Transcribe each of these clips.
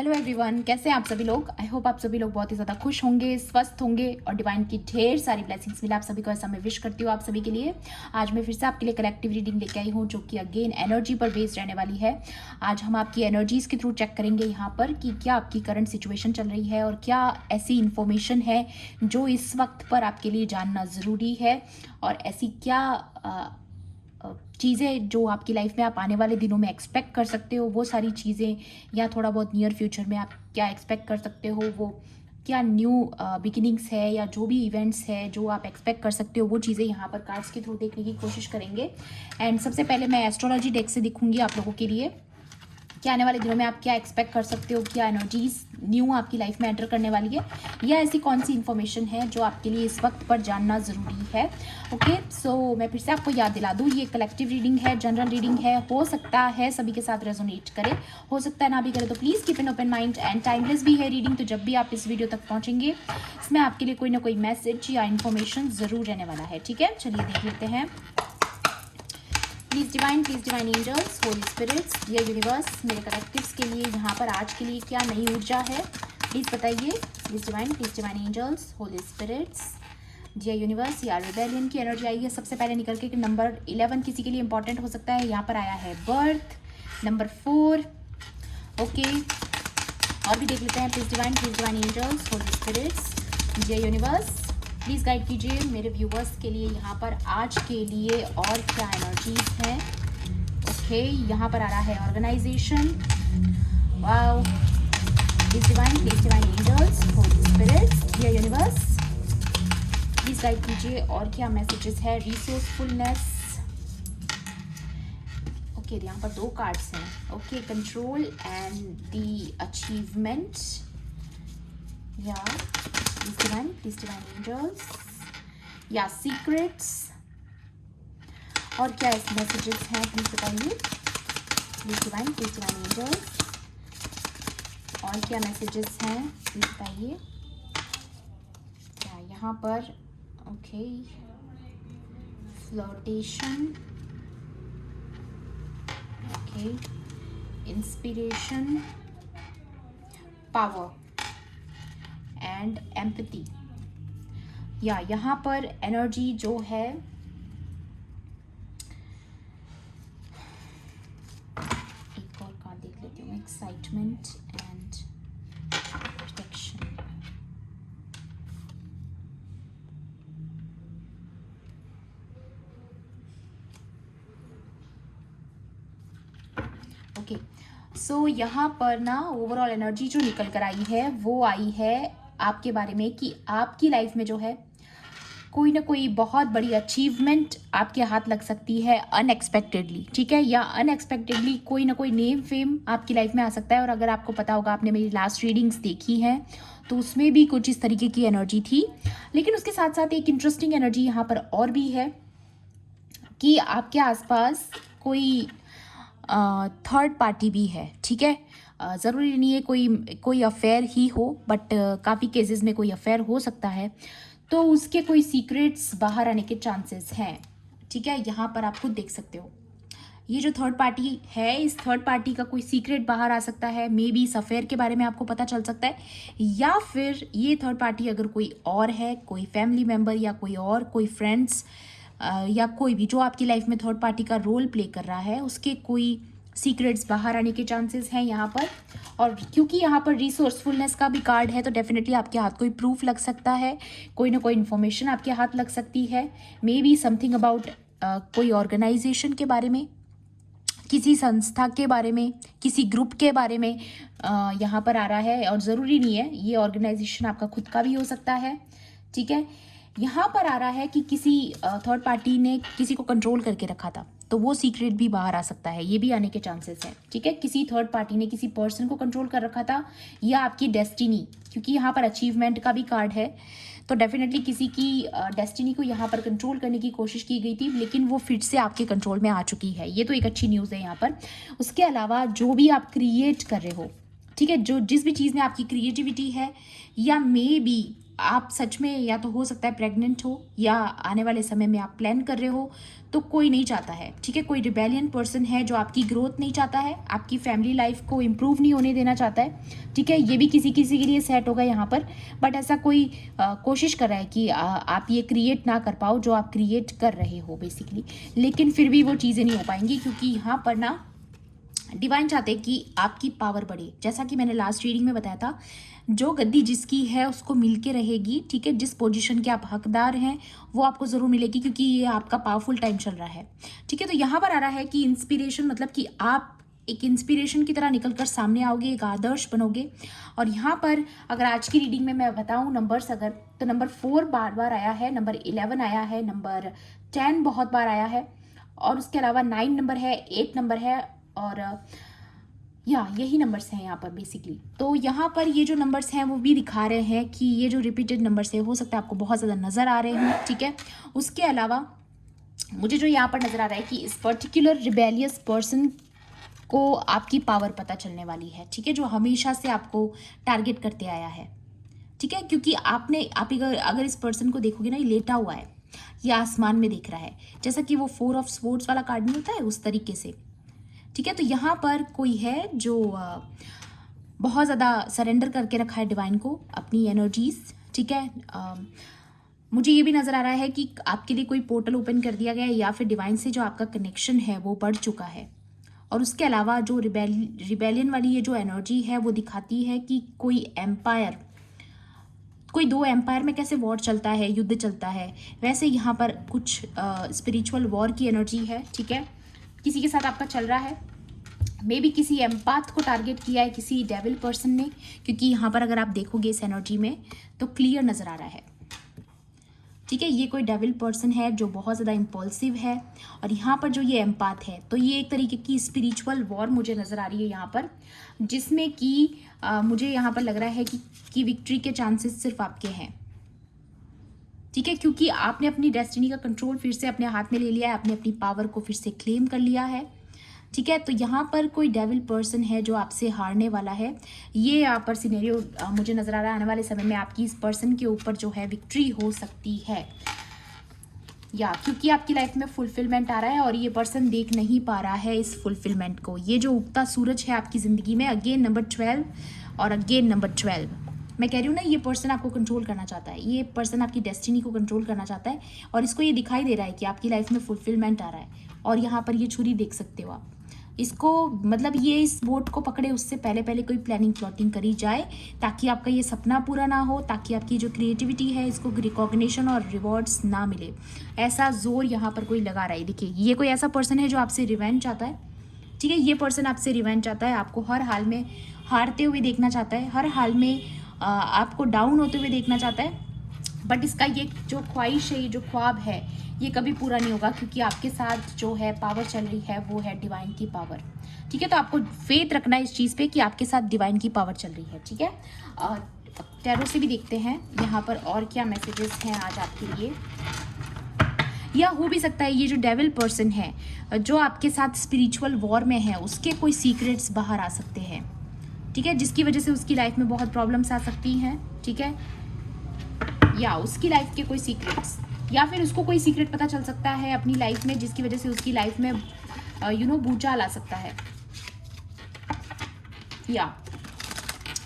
Hello everyone, कैसे हैं आप सभी लोग। आई होप आप सभी लोग बहुत ही ज़्यादा खुश होंगे, स्वस्थ होंगे और डिवाइन की ढेर सारी ब्लेसिंग्स मिले आप सभी को, ऐसा मैं विश करती हूँ आप सभी के लिए। आज मैं फिर से आपके लिए कलेक्टिव रीडिंग लेके आई हूँ जो कि अगेन एनर्जी पर बेस्ड रहने वाली है। आज हम आपकी एनर्जीज़ के थ्रू चेक करेंगे यहाँ पर कि क्या आपकी करंट सिचुएशन चल रही है और क्या ऐसी इन्फॉर्मेशन है जो इस वक्त पर आपके लिए जानना ज़रूरी है, और ऐसी क्या चीज़ें जो आपकी लाइफ में आप आने वाले दिनों में एक्सपेक्ट कर सकते हो, वो सारी चीज़ें, या थोड़ा बहुत नियर फ्यूचर में आप क्या एक्सपेक्ट कर सकते हो, वो क्या न्यू बिगिनिंग्स है या जो भी इवेंट्स है जो आप एक्सपेक्ट कर सकते हो, वो चीज़ें यहाँ पर कार्ड्स के थ्रू देखने की कोशिश करेंगे। एंड सबसे पहले मैं एस्ट्रोलॉजी डेक से दिखूंगी आप लोगों के लिए कि आने वाले दिनों में आप क्या एक्सपेक्ट कर सकते हो, क्या एनर्जीज न्यू आपकी लाइफ में एंटर करने वाली है, या ऐसी कौन सी इन्फॉर्मेशन है जो आपके लिए इस वक्त पर जानना ज़रूरी है। ओके, सो मैं फिर से आपको याद दिला दूँ, ये कलेक्टिव रीडिंग है, जनरल रीडिंग है, हो सकता है सभी के साथ रेजोनेट करे, हो सकता है ना भी करे, तो please keep an open mind. And timeless भी है रीडिंग, तो जब भी आप इस वीडियो तक पहुँचेंगे इसमें आपके लिए कोई ना कोई मैसेज या इन्फॉर्मेशन ज़रूर रहने वाला है। ठीक है, चलिए देख लेते हैं। Please divine angels, holy spirits, dear universe, मेरे कलेक्टिव्स के लिए यहाँ पर आज के लिए क्या नई ऊर्जा है प्लीज़ बताइए। Please divine angels, holy spirits, dear universe, या रिबेलियन की एनर्जी आई है सबसे पहले निकल के कि नंबर 11 किसी के लिए इंपॉर्टेंट हो सकता है। यहाँ पर आया है बर्थ, नंबर 4। ओके, और भी देख लेते हैं। Please divine angels, holy spirits, dear universe, please guide कीजिए मेरे व्यूवर्स के लिए यहाँ पर आज के लिए और क्या एनर्जीज हैं। ओके, यहाँ पर आ रहा है organisation. Wow, please divine angels, holy spirits, dear universe, please guide कीजिए और क्या मैसेजेस है। रिसोर्सफुलनेस। ओके, यहाँ पर 2 कार्ड्स हैं। Okay, control and the achievement. या प्लीज डिवाइन एंजल्स, या सीक्रेट्स, और क्या इस मैसेजेस हैं प्लीज बताइए। प्लीज डिवाइन एंजल्स, और क्या मैसेजेस हैं प्लीज बताइए। क्या यहाँ पर okay, flirtation, okay, inspiration, power and empathy. या यहाँ पर एनर्जी जो है एक और कार्ड देख लेती हूँ, एक्साइटमेंट एंड प्रोटेक्शन। ओके, सो यहाँ पर ना ओवरऑल एनर्जी जो निकल कर आई है वो आई है आपके बारे में कि आपकी लाइफ में जो है कोई ना कोई बहुत बड़ी अचीवमेंट आपके हाथ लग सकती है अनएक्सपेक्टेडली। ठीक है, या अनएक्सपेक्टेडली कोई ना कोई नेम फेम आपकी लाइफ में आ सकता है। और अगर आपको पता होगा, आपने मेरी लास्ट रीडिंग्स देखी हैं तो उसमें भी कुछ इस तरीके की एनर्जी थी। लेकिन उसके साथ साथ एक इंटरेस्टिंग एनर्जी यहाँ पर और भी है कि आपके आसपास कोई थर्ड पार्टी भी है। ठीक है, ज़रूरी नहीं है कोई अफेयर ही हो, बट काफ़ी केसेस में कोई अफेयर हो सकता है, तो उसके कोई सीक्रेट्स बाहर आने के चांसेस हैं। ठीक है, यहाँ पर आप खुद देख सकते हो, ये जो थर्ड पार्टी है, इस थर्ड पार्टी का कोई सीक्रेट बाहर आ सकता है। मे बी इस अफेयर के बारे में आपको पता चल सकता है, या फिर ये थर्ड पार्टी अगर कोई और है, कोई फैमिली मेम्बर या कोई फ्रेंड्स या कोई भी जो आपकी लाइफ में थर्ड पार्टी का रोल प्ले कर रहा है, उसके कोई सीक्रेट्स बाहर आने के चांसेस हैं यहाँ पर। और क्योंकि यहाँ पर रिसोर्सफुलनेस का भी कार्ड है, तो डेफिनेटली आपके हाथ कोई प्रूफ लग सकता है, कोई ना कोई इन्फॉर्मेशन आपके हाथ लग सकती है। मे बी समथिंग अबाउट कोई ऑर्गेनाइजेशन के बारे में, किसी संस्था के बारे में, किसी ग्रुप के बारे में यहाँ पर आ रहा है। और ज़रूरी नहीं है ये ऑर्गेनाइजेशन आपका खुद का भी हो सकता है। ठीक है, यहाँ पर आ रहा है कि किसी थर्ड पार्टी ने किसी को कंट्रोल करके रखा था, तो वो सीक्रेट भी बाहर आ सकता है, ये भी आने के चांसेस हैं। ठीक है, किसी थर्ड पार्टी ने किसी पर्सन को कंट्रोल कर रखा था, या आपकी डेस्टिनी, क्योंकि यहाँ पर अचीवमेंट का भी कार्ड है, तो डेफिनेटली किसी की डेस्टिनी को यहाँ पर कंट्रोल करने की कोशिश की गई थी, लेकिन वो फिर से आपके कंट्रोल में आ चुकी है। ये तो एक अच्छी न्यूज़ है यहाँ पर। उसके अलावा जो भी आप क्रिएट कर रहे हो, ठीक है, जो जिस भी चीज़ में आपकी क्रिएटिविटी है, या मे बी आप सच में या तो हो सकता है प्रेग्नेंट हो या आने वाले समय में आप प्लान कर रहे हो, तो कोई नहीं चाहता है, ठीक है। कोई रिबेलियन पर्सन है जो आपकी ग्रोथ नहीं चाहता है, आपकी फैमिली लाइफ को इम्प्रूव नहीं होने देना चाहता है, ठीक है। ये भी किसी किसी के लिए सेट होगा यहाँ पर, बट ऐसा कोई कोशिश कर रहा है कि आप ये क्रिएट ना कर पाओ जो आप क्रिएट कर रहे हो बेसिकली, लेकिन फिर भी वो चीज़ें नहीं हो पाएंगी, क्योंकि यहाँ पर ना डिवाइन चाहते हैं कि आपकी पावर बढ़े। जैसा कि मैंने लास्ट रीडिंग में बताया था, जो गद्दी जिसकी है उसको मिलके रहेगी, ठीक है। जिस पोजीशन के आप हकदार हैं वो आपको ज़रूर मिलेगी, क्योंकि ये आपका पावरफुल टाइम चल रहा है, ठीक है। तो यहाँ पर आ रहा है कि इंस्पिरेशन, मतलब कि आप एक इंस्पिरेशन की तरह निकल कर सामने आओगे, एक आदर्श बनोगे। और यहाँ पर अगर आज की रीडिंग में मैं बताऊँ नंबर्स अगर, तो नंबर 4 बार बार आया है, नंबर 11 आया है, नंबर 10 बहुत बार आया है, और उसके अलावा 9 नंबर है, 8 नंबर है, और यही नंबर्स हैं यहाँ पर बेसिकली। तो यहाँ पर ये जो नंबर्स हैं वो भी दिखा रहे हैं कि ये जो रिपीटेड नंबर्स है, हो सकता है आपको बहुत ज़्यादा नज़र आ रहे हैं, ठीक है। उसके अलावा मुझे जो यहाँ पर नज़र आ रहा है कि इस पर्टिकुलर रिबेलियस पर्सन को आपकी पावर पता चलने वाली है, ठीक है, जो हमेशा से आपको टारगेट करते आया है, ठीक है। क्योंकि आप अगर इस पर्सन को देखोगे ना, ये लेटा हुआ है, ये आसमान में देख रहा है, जैसा कि वो 4 ऑफ स्वॉर्ड्स वाला कार्ड नहीं होता है, उस तरीके से, ठीक है। तो यहाँ पर कोई है जो बहुत ज़्यादा सरेंडर करके रखा है डिवाइन को अपनी एनर्जीज, ठीक है। मुझे ये भी नज़र आ रहा है कि आपके लिए कोई पोर्टल ओपन कर दिया गया है, या फिर डिवाइन से जो आपका कनेक्शन है वो बढ़ चुका है। और उसके अलावा जो रिबेलियन वाली ये जो एनर्जी है वो दिखाती है कि कोई एम्पायर, कोई 2 एम्पायर में कैसे वॉर चलता है, युद्ध चलता है, वैसे यहाँ पर कुछ स्पिरिचुअल वॉर की एनर्जी है, ठीक है। किसी के साथ आपका चल रहा है, मे बी किसी एम्पाथ को टारगेट किया है किसी डेविल पर्सन ने, क्योंकि यहाँ पर अगर आप देखोगे इस एनर्जी में तो क्लियर नज़र आ रहा है, ठीक है। ये कोई डेविल पर्सन है जो बहुत ज़्यादा इम्पल्सिव है, और यहाँ पर जो ये एम्पाथ है, तो ये एक तरीके की स्पिरिचुअल वॉर मुझे नज़र आ रही है यहाँ पर, जिसमें कि मुझे यहाँ पर लग रहा है कि विक्ट्री के चांसेस सिर्फ आपके हैं, ठीक है। क्योंकि आपने अपनी डेस्टिनी का कंट्रोल फिर से अपने हाथ में ले लिया है, आपने अपनी पावर को फिर से क्लेम कर लिया है, ठीक है। तो यहाँ पर कोई डेविल पर्सन है जो आपसे हारने वाला है। ये यहाँ पर सिनेरियो मुझे नज़र आ रहा है, आने वाले समय में आपकी इस पर्सन के ऊपर जो है विक्ट्री हो सकती है, क्योंकि आपकी लाइफ में फुलफिलमेंट आ रहा है और ये पर्सन देख नहीं पा रहा है इस फुलफिलमेंट को। ये जो उगता सूरज है आपकी ज़िंदगी में, अगेन नंबर 12 और अगेन नंबर 12, मैं कह रही हूँ ना, ये पर्सन आपको कंट्रोल करना चाहता है, ये पर्सन आपकी डेस्टिनी को कंट्रोल करना चाहता है, और इसको ये दिखाई दे रहा है कि आपकी लाइफ में फुलफिलमेंट आ रहा है। और यहाँ पर ये छुरी देख सकते हो आप इसको, मतलब ये इस बोट को पकड़े उससे पहले पहले कोई प्लानिंग प्लॉटिंग करी जाए, ताकि आपका ये सपना पूरा ना हो, ताकि आपकी जो क्रिएटिविटी है इसको रिकॉग्निशन और रिवॉर्ड्स ना मिले, ऐसा जोर यहाँ पर कोई लगा रहा है। देखिए, ये कोई ऐसा पर्सन है जो आपसे रिवेंज चाहता है, ठीक है। ये पर्सन आपसे रिवेंज चाहता है, आपको हर हाल में हारते हुए देखना चाहता है, हर हाल में आपको डाउन होते हुए देखना चाहता है, बट इसका ये जो ख्वाहिश है, ये जो ख्वाब है, ये कभी पूरा नहीं होगा, क्योंकि आपके साथ जो है पावर चल रही है वो है डिवाइन की पावर, ठीक है। तो आपको फेथ रखना है इस चीज़ पे कि आपके साथ डिवाइन की पावर चल रही है, ठीक है। टैरो से भी देखते हैं यहाँ पर और क्या मैसेजेस हैं आज आपके लिए। या हो भी सकता है ये जो डेविल पर्सन है जो आपके साथ स्पिरिचुअल वॉर में है, उसके कोई सीक्रेट्स बाहर आ सकते हैं, ठीक है, जिसकी वजह से उसकी लाइफ में बहुत प्रॉब्लम्स आ सकती हैं, ठीक है। या उसकी लाइफ के कोई सीक्रेट्स, या फिर उसको कोई सीक्रेट पता चल सकता है अपनी लाइफ में, जिसकी वजह से उसकी लाइफ में भूचाल आ सकता है, या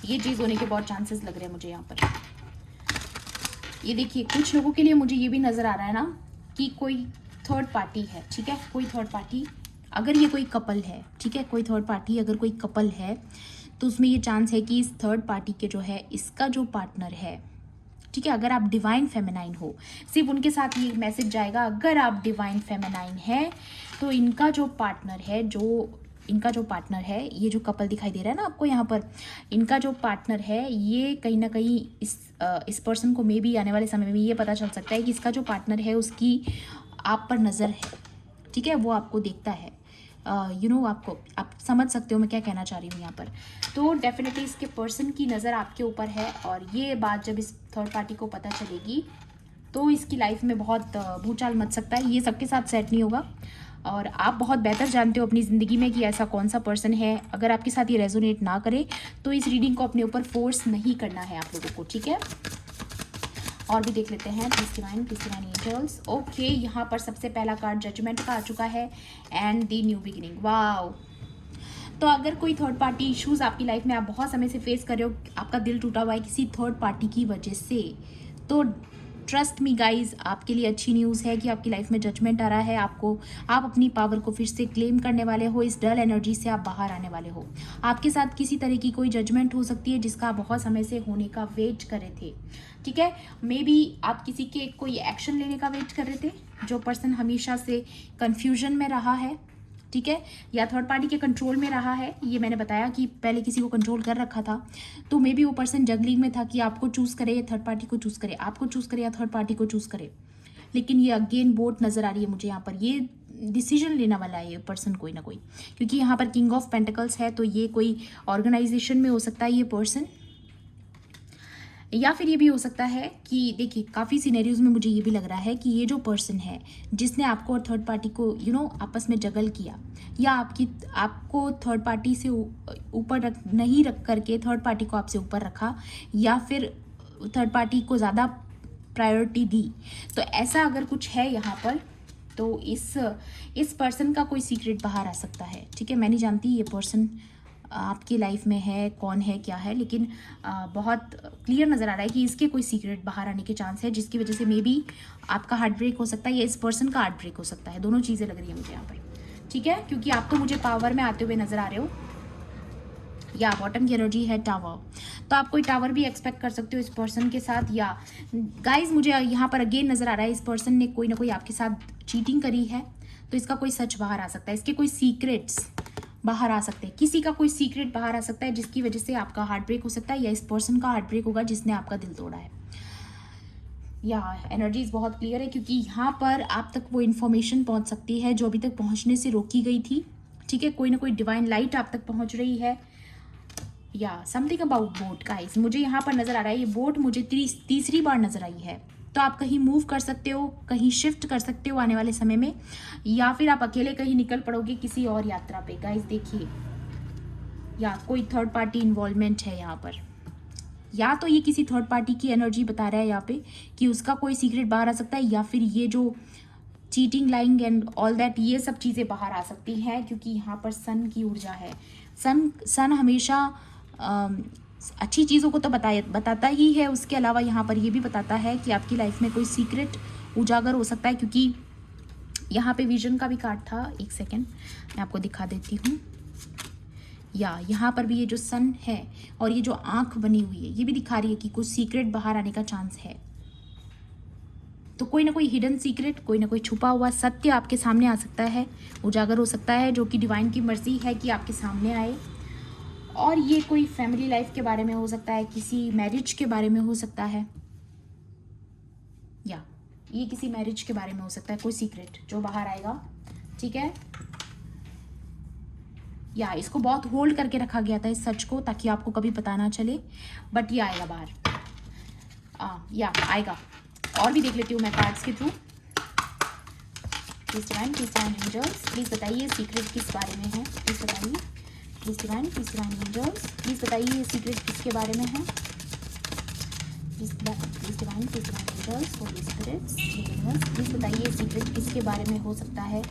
ये चीज़ होने के बहुत चांसेस लग रहे हैं मुझे यहाँ पर। ये देखिए, कुछ लोगों के लिए मुझे ये भी नज़र आ रहा है ना कि कोई थर्ड पार्टी है, ठीक है, कोई थर्ड पार्टी, अगर ये कोई कपल है, ठीक है, कोई थर्ड पार्टी अगर कोई कपल है, तो उसमें ये चांस है कि इस थर्ड पार्टी के जो है इसका जो पार्टनर है, ठीक है, अगर आप डिवाइन फेमिनाइन हो, सिर्फ उनके साथ ये मैसेज जाएगा, अगर आप डिवाइन फेमिनाइन है तो इनका जो पार्टनर है, ये जो कपल दिखाई दे रहा है ना आपको यहाँ पर, इनका जो पार्टनर है, ये कहीं ना कहीं इस पर्सन को मे भी आने वाले समय में ये पता चल सकता है कि इसका जो पार्टनर है उसकी आप पर नज़र है, ठीक है, वो आपको देखता है, आप समझ सकते हो मैं क्या कहना चाह रही हूँ यहाँ पर। तो डेफिनेटली इसके पर्सन की नज़र आपके ऊपर है, और ये बात जब इस थर्ड पार्टी को पता चलेगी तो इसकी लाइफ में बहुत भूचाल मच सकता है। ये सबके साथ सेट नहीं होगा, और आप बहुत बेहतर जानते हो अपनी ज़िंदगी में कि ऐसा कौन सा पर्सन है। अगर आपके साथ ये रेजोनेट ना करे तो इस रीडिंग को अपने ऊपर फोर्स नहीं करना है आप लोगों को, ठीक है। और भी देख लेते हैं। Please divine angels. ओके, यहाँ पर सबसे पहला कार्ड जजमेंट का आ चुका है and the new beginning. Wow. तो अगर कोई थर्ड पार्टी इश्यूज आपकी लाइफ में आप बहुत समय से फेस कर रहे हो, आपका दिल टूटा हुआ है किसी थर्ड पार्टी की वजह से, तो ट्रस्ट मी गाइज, आपके लिए अच्छी न्यूज़ है कि आपकी लाइफ में जजमेंट आ रहा है। आप अपनी पावर को फिर से क्लेम करने वाले हो। इस डल एनर्जी से आप बाहर आने वाले हो। आपके साथ किसी तरह की कोई जजमेंट हो सकती है जिसका आप बहुत समय से होने का वेट कर रहे थे। ठीक है, मे बी आप किसी के कोई एक्शन लेने का वेट कर रहे थे। जो पर्सन हमेशा से कन्फ्यूजन में रहा है, ठीक है, या थर्ड पार्टी के कंट्रोल में रहा है। ये मैंने बताया कि पहले किसी को कंट्रोल कर रखा था, तो मे बी वो पर्सन जगलिंग में था कि आपको चूज़ करे या थर्ड पार्टी को चूज़ करे, आपको चूज़ करे या थर्ड पार्टी को चूज़ करे। लेकिन ये अगेन बोट नज़र आ रही है मुझे यहाँ पर। ये डिसीजन लेने वाला है ये पर्सन कोई ना कोई, क्योंकि यहाँ पर किंग ऑफ पेंटिकल्स है। तो ये कोई ऑर्गेनाइजेशन में हो सकता है ये पर्सन, या फिर ये भी हो सकता है कि देखिए काफ़ी सिनेरियोज में मुझे ये भी लग रहा है कि ये जो पर्सन है जिसने आपको और थर्ड पार्टी को आपस में जगल किया, या आपको थर्ड पार्टी से ऊपर नहीं रख करके थर्ड पार्टी को आपसे ऊपर रखा, या फिर थर्ड पार्टी को ज़्यादा प्रायोरिटी दी। तो ऐसा अगर कुछ है यहाँ पर, तो इस पर्सन का कोई सीक्रेट बाहर आ सकता है। ठीक है, मैं नहीं जानती ये पर्सन आपकी लाइफ में है, कौन है, क्या है, लेकिन बहुत क्लियर नज़र आ रहा है कि इसके कोई सीक्रेट बाहर आने के चांस है, जिसकी वजह से मे बी आपका हार्ट ब्रेक हो सकता है या इस पर्सन का हार्ट ब्रेक हो सकता है। दोनों चीज़ें लग रही है मुझे यहाँ पर। ठीक है, क्योंकि आप तो मुझे पावर में आते हुए नज़र आ रहे हो, या बॉटम की एनर्जी है टावर, तो आप कोई टावर भी एक्सपेक्ट कर सकते हो इस पर्सन के साथ। या गाइज मुझे यहाँ पर अगेन नज़र आ रहा है इस पर्सन ने कोई ना कोई आपके साथ चीटिंग करी है, तो इसका कोई सच बाहर आ सकता है, इसके कोई सीक्रेट्स बाहर आ सकते हैं, किसी का कोई सीक्रेट बाहर आ सकता है जिसकी वजह से आपका हार्ट ब्रेक हो सकता है, या इस पर्सन का हार्ट ब्रेक होगा जिसने आपका दिल तोड़ा है। या एनर्जीज बहुत क्लियर है, क्योंकि यहाँ पर आप तक वो इन्फॉर्मेशन पहुँच सकती है जो अभी तक पहुँचने से रोकी गई थी। ठीक है, कोई ना कोई डिवाइन लाइट आप तक पहुँच रही है, या समथिंग अबाउट बोट गाइस। मुझे यहाँ पर नज़र आ रहा है ये बोट मुझे तीसरी बार नज़र आई है। तो आप कहीं मूव कर सकते हो, कहीं शिफ्ट कर सकते हो आने वाले समय में, या फिर आप अकेले कहीं निकल पड़ोगे किसी और यात्रा पे। गाइस देखिए, या कोई थर्ड पार्टी इन्वॉल्वमेंट है यहाँ पर, या तो ये किसी थर्ड पार्टी की एनर्जी बता रहा है यहाँ पे कि उसका कोई सीक्रेट बाहर आ सकता है, या फिर ये जो cheating, lying and all that, ये सब चीज़ें बाहर आ सकती हैं, क्योंकि यहाँ पर सन की ऊर्जा है। सन हमेशा अच्छी चीज़ों को तो बताता ही है, उसके अलावा यहाँ पर ये भी बताता है कि आपकी लाइफ में कोई सीक्रेट उजागर हो सकता है, क्योंकि यहाँ पे विजन का भी कार्ड था। एक सेकेंड मैं आपको दिखा देती हूँ। या यहाँ पर भी ये जो सन है और ये जो आँख बनी हुई है, ये भी दिखा रही है कि कुछ सीक्रेट बाहर आने का चांस है। तो कोई ना कोई हिडन सीक्रेट, कोई ना कोई छुपा हुआ सत्य आपके सामने आ सकता है, उजागर हो सकता है, जो कि डिवाइन की मर्जी है कि आपके सामने आए। और ये कोई फैमिली लाइफ के बारे में हो सकता है, किसी मैरिज के बारे में हो सकता है, या ये किसी मैरिज के बारे में हो सकता है, कोई सीक्रेट जो बाहर आएगा। ठीक है, या इसको बहुत होल्ड करके रखा गया था इस सच को, ताकि आपको कभी पता ना चले, बट ये आएगा बाहर। या आएगा। और भी देख लेती हूँ मैं कार्ड्स के through. Please divine angels, please बताइए सीक्रेट किस बारे में है, प्लीज बताइए। प्लीज डिवाइन एंजल्स, प्लीज बताइए ये सीक्रेट किसके बारे में है। Please divine angels, holy spirits, please बताइए ये सीक्रेट किसके बारे में हो सकता है।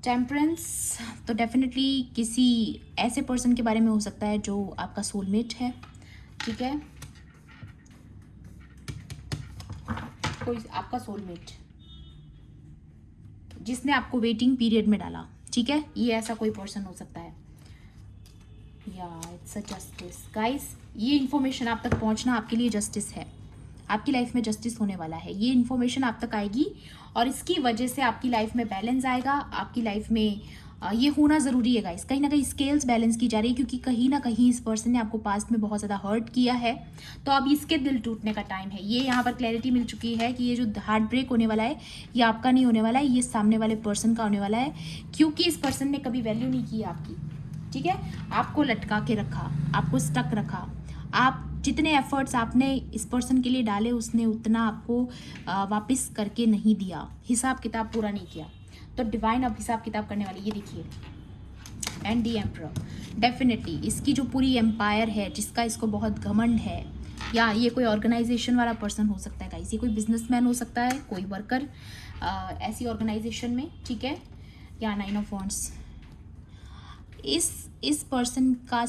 टेम्परेंस, तो डेफिनेटली किसी ऐसे पर्सन के बारे में हो सकता है जो आपका सोलमेट है। ठीक है, कोई आपका सोलमेट जिसने आपको वेटिंग पीरियड में डाला। ठीक है, ये ऐसा कोई पर्सन हो सकता है। या इट्स अ जस्टिस गाइस, ये इन्फॉर्मेशन आप तक पहुंचना आपके लिए जस्टिस है। आपकी लाइफ में जस्टिस होने वाला है, ये इन्फॉर्मेशन आप तक आएगी, और इसकी वजह से आपकी लाइफ में बैलेंस आएगा। आपकी लाइफ में ये होना ज़रूरी है गाइस, कहीं ना कहीं स्केल्स बैलेंस की जा रही है, क्योंकि कहीं ना कहीं इस पर्सन ने आपको पास्ट में बहुत ज़्यादा हर्ट किया है, तो अब इसके दिल टूटने का टाइम है। ये यहाँ पर क्लैरिटी मिल चुकी है कि ये जो हार्ट ब्रेक होने वाला है, ये आपका नहीं होने वाला है, ये सामने वाले पर्सन का होने वाला है, क्योंकि इस पर्सन ने कभी वैल्यू नहीं की आपकी। ठीक है, आपको लटका के रखा, आपको स्टक रखा। आप जितने एफर्ट्स आपने इस पर्सन के लिए डाले, उसने उतना आपको वापस करके नहीं दिया, हिसाब किताब पूरा नहीं किया। तो डिवाइन अब हिसाब किताब करने वाली, ये देखिए, एंड दी एम्परर। डेफिनेटली इसकी जो पूरी एम्पायर है, जिसका इसको बहुत घमंड है, या ये कोई ऑर्गेनाइजेशन वाला पर्सन हो सकता है गाइस, ये कोई बिजनेसमैन हो सकता है, कोई वर्कर ऐसी ऑर्गेनाइजेशन में, ठीक है। या 9 ऑफ वांड्स, इस पर्सन का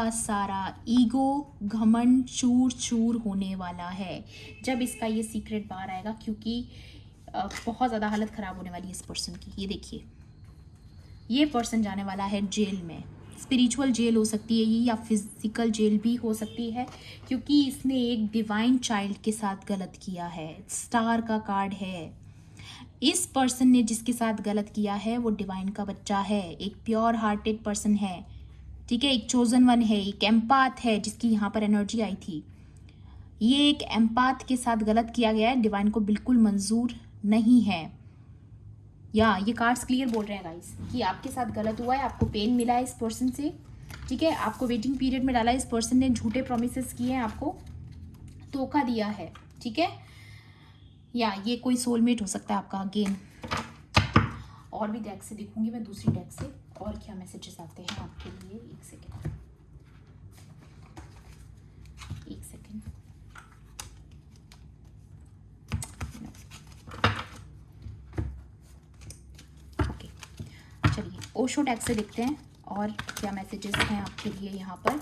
सारा ईगो, घमंड चूर चूर होने वाला है जब इसका ये सीक्रेट बाहर आएगा, क्योंकि बहुत ज़्यादा हालत ख़राब होने वाली है इस पर्सन की। ये देखिए, ये पर्सन जाने वाला है जेल में। स्पिरिचुअल जेल हो सकती है ये, या फिजिकल जेल भी हो सकती है, क्योंकि इसने एक डिवाइन चाइल्ड के साथ गलत किया है। स्टार का कार्ड है। इस पर्सन ने जिसके साथ गलत किया है वो डिवाइन का बच्चा है, एक प्योर हार्टेड पर्सन है, ठीक है, एक चोजन वन है, एक एम्पाथ है जिसकी यहाँ पर एनर्जी आई थी। ये एक एम्पाथ के साथ गलत किया गया है, डिवाइन को बिल्कुल मंजूर नहीं है। या ये कार्ड्स क्लियर बोल रहे हैं गाइस कि आपके साथ गलत हुआ है, आपको पेन मिला है इस पर्सन से, ठीक है, आपको वेटिंग पीरियड में डाला है, इस पर्सन ने झूठे प्रोमिसेस किए हैं, आपको धोखा दिया है, ठीक है। या ये कोई सोलमेट हो सकता है आपका अगेन। और भी डेक से देखूंगी मैं, दूसरी डेक से और क्या मैसेजेस आते हैं आपके लिए। एक सेकेंड। ओके, चलिए ओशो डेक से देखते हैं और क्या मैसेजेस हैं आपके लिए यहाँ पर।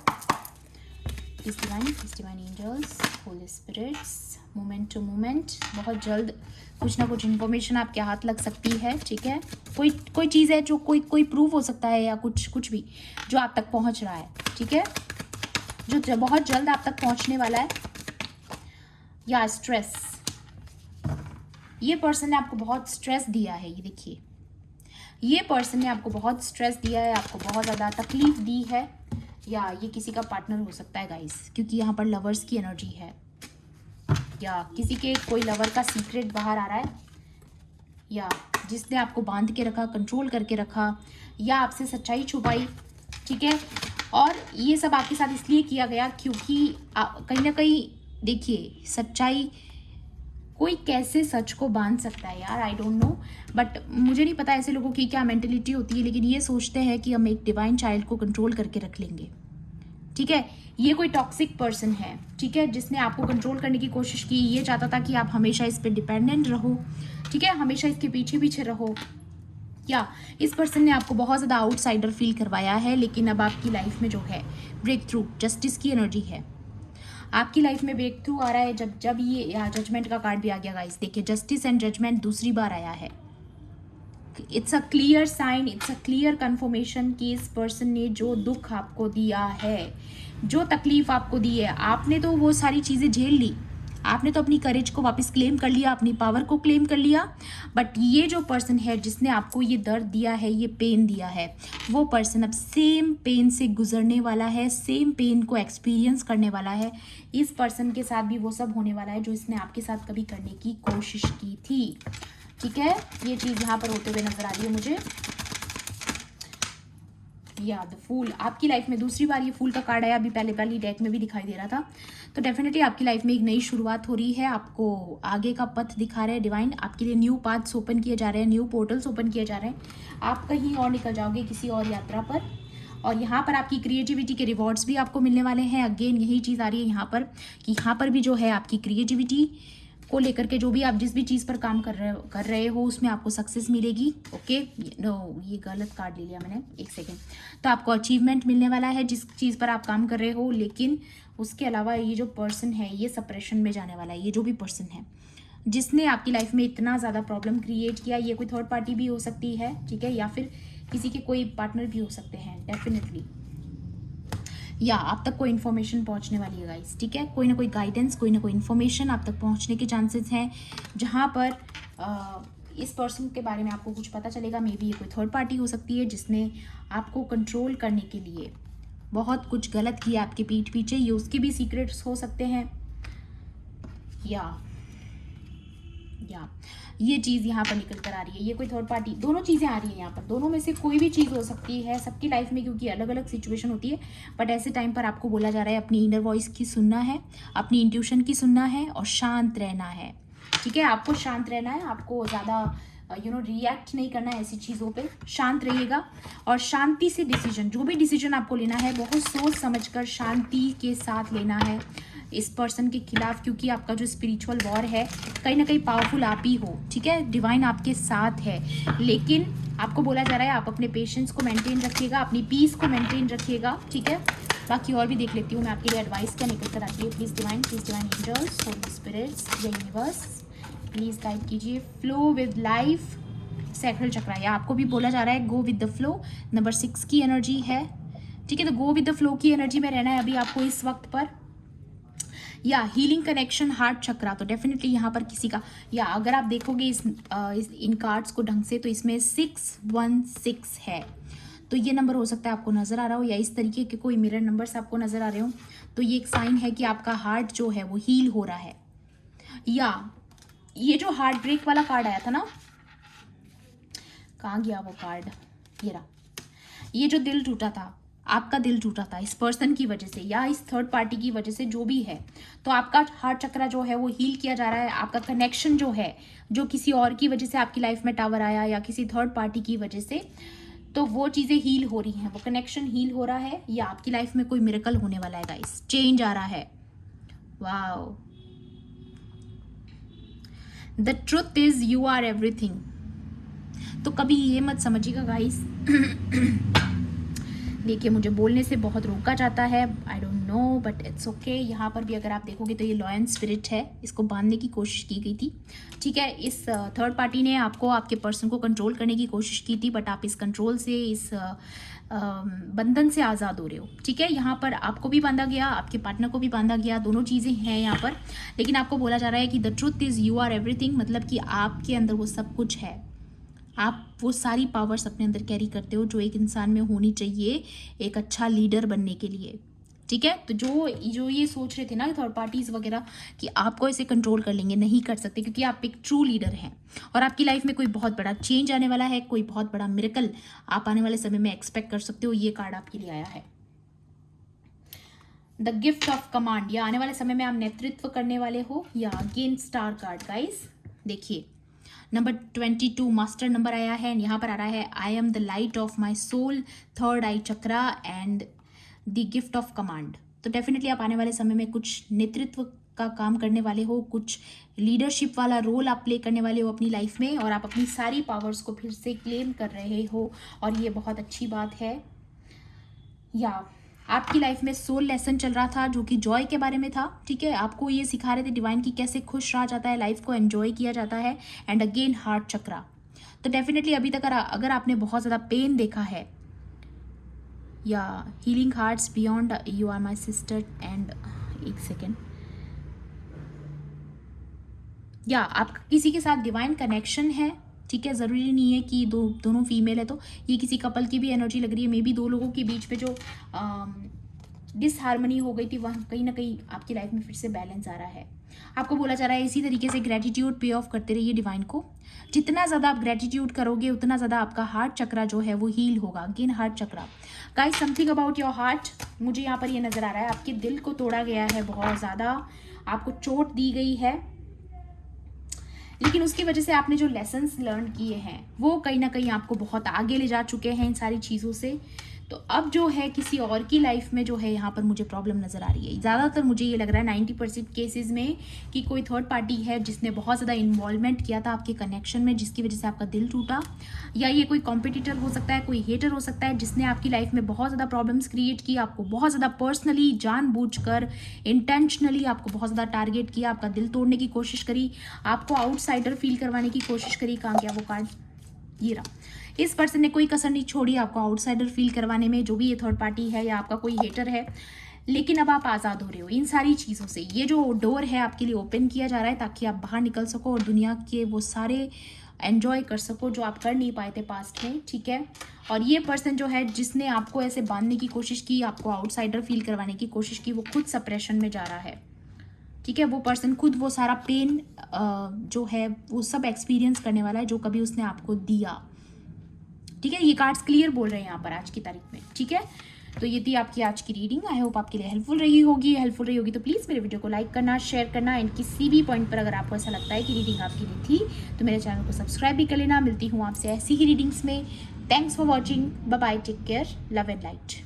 Divine angels, holy spirits, moment to moment, बहुत जल्द कुछ ना कुछ इन्फॉर्मेशन आपके हाथ लग सकती है, ठीक है। कोई चीज़ है जो कोई प्रूफ हो सकता है, या कुछ भी जो आप तक पहुंच रहा है, ठीक है, जो बहुत जल्द आप तक पहुंचने वाला है। या स्ट्रेस, ये पर्सन ने आपको बहुत स्ट्रेस दिया है। ये देखिए, ये पर्सन ने आपको बहुत स्ट्रेस दिया है, आपको बहुत ज़्यादा तकलीफ दी है। या ये किसी का पार्टनर हो सकता है गाइस, क्योंकि यहाँ पर लवर्स की एनर्जी है। या किसी के कोई लवर का सीक्रेट बाहर आ रहा है, या जिसने आपको बांध के रखा, कंट्रोल करके रखा, या आपसे सच्चाई छुपाई, ठीक है। और ये सब आपके साथ इसलिए किया गया क्योंकि कहीं ना कहीं देखिए, सच्चाई, कोई कैसे सच को बांध सकता है यार, आई डोंट नो, बट मुझे नहीं पता ऐसे लोगों की क्या मेंटेलिटी होती है, लेकिन ये सोचते हैं कि हम एक डिवाइन चाइल्ड को कंट्रोल करके रख लेंगे, ठीक है। ये कोई टॉक्सिक पर्सन है, ठीक है, जिसने आपको कंट्रोल करने की कोशिश की। ये चाहता था कि आप हमेशा इस पर डिपेंडेंट रहो, ठीक है, हमेशा इसके पीछे पीछे रहो। या इस पर्सन ने आपको बहुत ज़्यादा आउटसाइडर फील करवाया है, लेकिन अब आपकी लाइफ में जो है ब्रेक थ्रू, जस्टिस की एनर्जी है। आपकी लाइफ में ब्रेक थ्रू आ रहा है जब ये, या जजमेंट का कार्ड भी आ गया गाइस। देखिए, जस्टिस एंड जजमेंट दूसरी बार आया है। It's a clear sign, it's a clear confirmation कि इस पर्सन ने जो दुख आपको दिया है, जो तकलीफ आपको दी है, आपने तो वो सारी चीज़ें झेल ली, आपने तो अपनी करेज को वापस क्लेम कर लिया, अपनी पावर को क्लेम कर लिया। बट ये जो पर्सन है जिसने आपको ये दर्द दिया है, ये पेन दिया है, वो पर्सन अब सेम पेन से गुजरने वाला है, सेम पेन को एक्सपीरियंस करने वाला है। इस पर्सन के साथ भी वो सब होने वाला है जो इसने आपके साथ कभी करने की कोशिश की थी, ठीक है। ये चीज़ यहाँ पर होते हुए नजर आ रही है मुझे। या द फूल, आपकी लाइफ में दूसरी बार ये फूल का कार्ड आया, अभी पहले वाली डेक में भी दिखाई दे रहा था। तो डेफिनेटली आपकी लाइफ में एक नई शुरुआत हो रही है, आपको आगे का पथ दिखा रहे हैं डिवाइन, आपके लिए न्यू पाथ्स ओपन किए जा रहे हैं, न्यू पोर्टल्स ओपन किए जा रहे हैं। आप कहीं और निकल जाओगे किसी और यात्रा पर, और यहाँ पर आपकी क्रिएटिविटी के रिवॉर्ड्स भी आपको मिलने वाले हैं। अगेन यही चीज़ आ रही है यहाँ पर कि यहाँ पर भी जो है आपकी क्रिएटिविटी को लेकर के जो भी आप जिस भी चीज़ पर काम कर रहे हो उसमें आपको सक्सेस मिलेगी। ओके, नो, ये गलत कार्ड ले लिया मैंने, एक सेकेंड। तो आपको अचीवमेंट मिलने वाला है जिस चीज़ पर आप काम कर रहे हो, लेकिन उसके अलावा ये जो पर्सन है ये सप्रेशन में जाने वाला है। ये जो भी पर्सन है जिसने आपकी लाइफ में इतना ज़्यादा प्रॉब्लम क्रिएट किया, ये कोई थर्ड पार्टी भी हो सकती है, ठीक है, या फिर किसी के कोई पार्टनर भी हो सकते हैं डेफिनेटली। या आप तक कोई इन्फॉर्मेशन पहुंचने वाली है गाइस, ठीक है, कोई ना कोई गाइडेंस, कोई ना कोई इन्फॉर्मेशन आप तक पहुंचने के चांसेस हैं, जहां पर इस पर्सन के बारे में आपको कुछ पता चलेगा। मे बी ये कोई थर्ड पार्टी हो सकती है जिसने आपको कंट्रोल करने के लिए बहुत कुछ गलत किया आपके पीठ पीछे, ये उसके भी सीक्रेट्स हो सकते हैं। या ये चीज़ यहाँ पर निकल कर आ रही है, ये कोई थर्ड पार्टी, दोनों चीज़ें आ रही है यहाँ पर, दोनों में से कोई भी चीज़ हो सकती है सबकी लाइफ में, क्योंकि अलग अलग सिचुएशन होती है। बट ऐसे टाइम पर आपको बोला जा रहा है अपनी इनर वॉइस की सुनना है, अपनी इंट्यूशन की सुनना है और शांत रहना है, ठीक है। आपको शांत रहना है, आपको ज़्यादा रिएक्ट नहीं करना है ऐसी चीज़ों पे, शांत रहिएगा और शांति से डिसीजन, जो भी डिसीजन आपको लेना है बहुत सोच समझकर शांति के साथ लेना है। इस पर्सन के खिलाफ, क्योंकि आपका जो स्पिरिचुअल वॉर है कहीं ना कहीं पावरफुल आप ही हो, ठीक है, डिवाइन आपके साथ है। लेकिन आपको बोला जा रहा है आप अपने पेशेंस को मेंटेन रखिएगा, अपनी पीस को मेंटेन रखिएगा, ठीक है। बाकी और भी देख लेती हूँ मैं आपके लिए एडवाइस क्या निकल कर आती है। Please divine angels, holy spirits, the universe, please guide कीजिए। Flow with life, sacral chakra, या आपको भी बोला जा रहा है go with the flow. Number 6 की एनर्जी है, ठीक है। तो गो विद द फ्लो की एनर्जी में रहना है अभी आपको इस वक्त पर। या हीलिंग कनेक्शन, हार्ट चक्रा, तो डेफिनेटली यहाँ पर किसी का, या अगर आप देखोगे इन कार्ड्स को ढंग से तो इसमें 616 है, तो ये नंबर हो सकता है आपको नज़र आ रहा हो, या इस तरीके के कोई मिरर नंबर्स आपको नज़र आ रहे हो, तो ये एक साइन है कि आपका हार्ट जो है वो हील हो रहा है। या ये जो हार्ट ब्रेक वाला कार्ड आया था ना, कहाँ गया वो कार्ड, ये रहा, ये जो दिल टूटा था, आपका दिल टूटा था इस पर्सन की वजह से या इस थर्ड पार्टी की वजह से, जो भी है, तो आपका हार्ट चक्रा जो है वो हील किया जा रहा है। आपका कनेक्शन जो है, जो किसी और की वजह से आपकी लाइफ में टावर आया या किसी थर्ड पार्टी की वजह से, तो वो चीज़ें हील हो रही हैं, वो कनेक्शन हील हो रहा है, या आपकी लाइफ में कोई मिरेकल होने वाला है गाइस, चेंज आ रहा है। Wow, the truth is you are everything. तो कभी ये मत समझिएगा गाइस, देखिए मुझे बोलने से बहुत रोका जाता है, I don't know, but it's okay. यहाँ पर भी अगर आप देखोगे तो ये लॉयन स्पिरिट है, इसको बांधने की कोशिश की गई थी, ठीक है। इस थर्ड पार्टी ने आपको, आपके पर्सन को कंट्रोल करने की कोशिश की थी, बट आप इस कंट्रोल से, इस बंधन से आज़ाद हो रहे हो, ठीक है। यहाँ पर आपको भी बांधा गया, आपके पार्टनर को भी बांधा गया, दोनों चीज़ें हैं यहाँ पर। लेकिन आपको बोला जा रहा है कि the truth is you are everything, मतलब कि आपके अंदर वो सब कुछ है, आप वो सारी पावर्स अपने अंदर कैरी करते हो जो एक इंसान में होनी चाहिए एक अच्छा लीडर बनने के लिए, ठीक है। तो जो ये सोच रहे थे ना थर्ड पार्टीज वगैरह कि आपको इसे कंट्रोल कर लेंगे, नहीं कर सकते, क्योंकि आप एक ट्रू लीडर हैं और आपकी लाइफ में कोई बहुत बड़ा चेंज आने वाला है, कोई बहुत बड़ा मिरेकल आप आने वाले समय में एक्सपेक्ट कर सकते हो। ये कार्ड आपके लिए आया है, द गिफ्ट ऑफ कमांड, या आने वाले समय में आप नेतृत्व करने वाले हो। या अगेन स्टार कार्ड गाइस, देखिए नंबर 22 मास्टर नंबर आया है, यहाँ पर आ रहा है I am the light of my soul, third eye chakra and the gift of command. तो डेफिनेटली आप आने वाले समय में कुछ नेतृत्व का काम करने वाले हो, कुछ लीडरशिप वाला रोल आप प्ले करने वाले हो अपनी लाइफ में, और आप अपनी सारी पावर्स को फिर से क्लेम कर रहे हो, और ये बहुत अच्छी बात है। या आपकी लाइफ में सोल लेसन चल रहा था जो कि जॉय के बारे में था, ठीक है। आपको ये सिखा रहे थे डिवाइन की कैसे खुश रहा जाता है, लाइफ को एंजॉय किया जाता है। एंड अगेन हार्ट चक्रा, तो डेफिनेटली अभी तक अगर आपने बहुत ज़्यादा पेन देखा है, या healing hearts beyond you are my sister, and एक सेकेंड, या आपका किसी के साथ डिवाइन कनेक्शन है, ठीक है। ज़रूरी नहीं है कि दोनों फीमेल है, तो ये किसी कपल की भी एनर्जी लग रही है। मे बी दो लोगों के बीच में जो डिसहार्मनी हो गई थी, वहाँ कहीं ना कहीं आपकी लाइफ में फिर से बैलेंस आ रहा है। आपको बोला जा रहा है इसी तरीके से ग्रेटिट्यूड पे ऑफ करते रहिए डिवाइन को। जितना ज़्यादा आप ग्रेटिट्यूड करोगे उतना ज़्यादा आपका हार्ट चक्रा जो है वो हील होगा। Again heart chakra guys, something about your heart, मुझे यहाँ पर ये नज़र आ रहा है आपके दिल को तोड़ा गया है, बहुत ज़्यादा आपको चोट दी गई है, लेकिन उसकी वजह से आपने जो लेसन्स लर्न किए हैं वो कहीं ना कहीं आपको बहुत आगे ले जा चुके हैं इन सारी चीज़ों से। तो अब जो है किसी और की लाइफ में जो है यहाँ पर मुझे प्रॉब्लम नज़र आ रही है। ज़्यादातर मुझे ये लग रहा है 90% केसेस में कि कोई थर्ड पार्टी है जिसने बहुत ज़्यादा इन्वॉल्वमेंट किया था आपके कनेक्शन में, जिसकी वजह से आपका दिल टूटा। या ये कोई कॉम्पिटिटर हो सकता है, कोई हेटर हो सकता है जिसने आपकी लाइफ में बहुत ज़्यादा प्रॉब्लम्स क्रिएट की, आपको बहुत ज़्यादा पर्सनली जानबूझकर इंटेंशनली आपको बहुत ज़्यादा टारगेट किया, आपका दिल तोड़ने की कोशिश करी, आपको आउटसाइडर फील करवाने की कोशिश करी। कहाँ गया वो कार्ड, ये रहा। इस पर्सन ने कोई कसर नहीं छोड़ी आपको आउटसाइडर फील करवाने में, जो भी ये थर्ड पार्टी है या आपका कोई हेटर है। लेकिन अब आप आज़ाद हो रहे हो इन सारी चीज़ों से। ये जो डोर है आपके लिए ओपन किया जा रहा है ताकि आप बाहर निकल सको और दुनिया के वो सारे एंजॉय कर सको जो आप कर नहीं पाए थे पास्ट में, ठीक है। और ये पर्सन जो है जिसने आपको ऐसे बांधने की कोशिश की, आपको आउटसाइडर फील करवाने की कोशिश की, वो खुद सप्रेशन में जा रहा है, ठीक है। वो पर्सन खुद वो सारा पेन जो है वो सब एक्सपीरियंस करने वाला है जो कभी उसने आपको दिया, ठीक है। ये कार्ड्स क्लियर बोल रहे हैं यहाँ पर आज की तारीख में, ठीक है। तो ये थी आपकी आज की रीडिंग। आई होप आपके लिए हेल्पफुल रही होगी तो प्लीज़ मेरे वीडियो को लाइक करना, शेयर करना, एंड किसी भी पॉइंट पर अगर आपको ऐसा लगता है कि रीडिंग आपके लिए थी तो मेरे चैनल को सब्सक्राइब भी कर लेना। मिलती हूँ आपसे ऐसी ही रीडिंग्स में। Thanks for watching, bye bye, take care, love and light.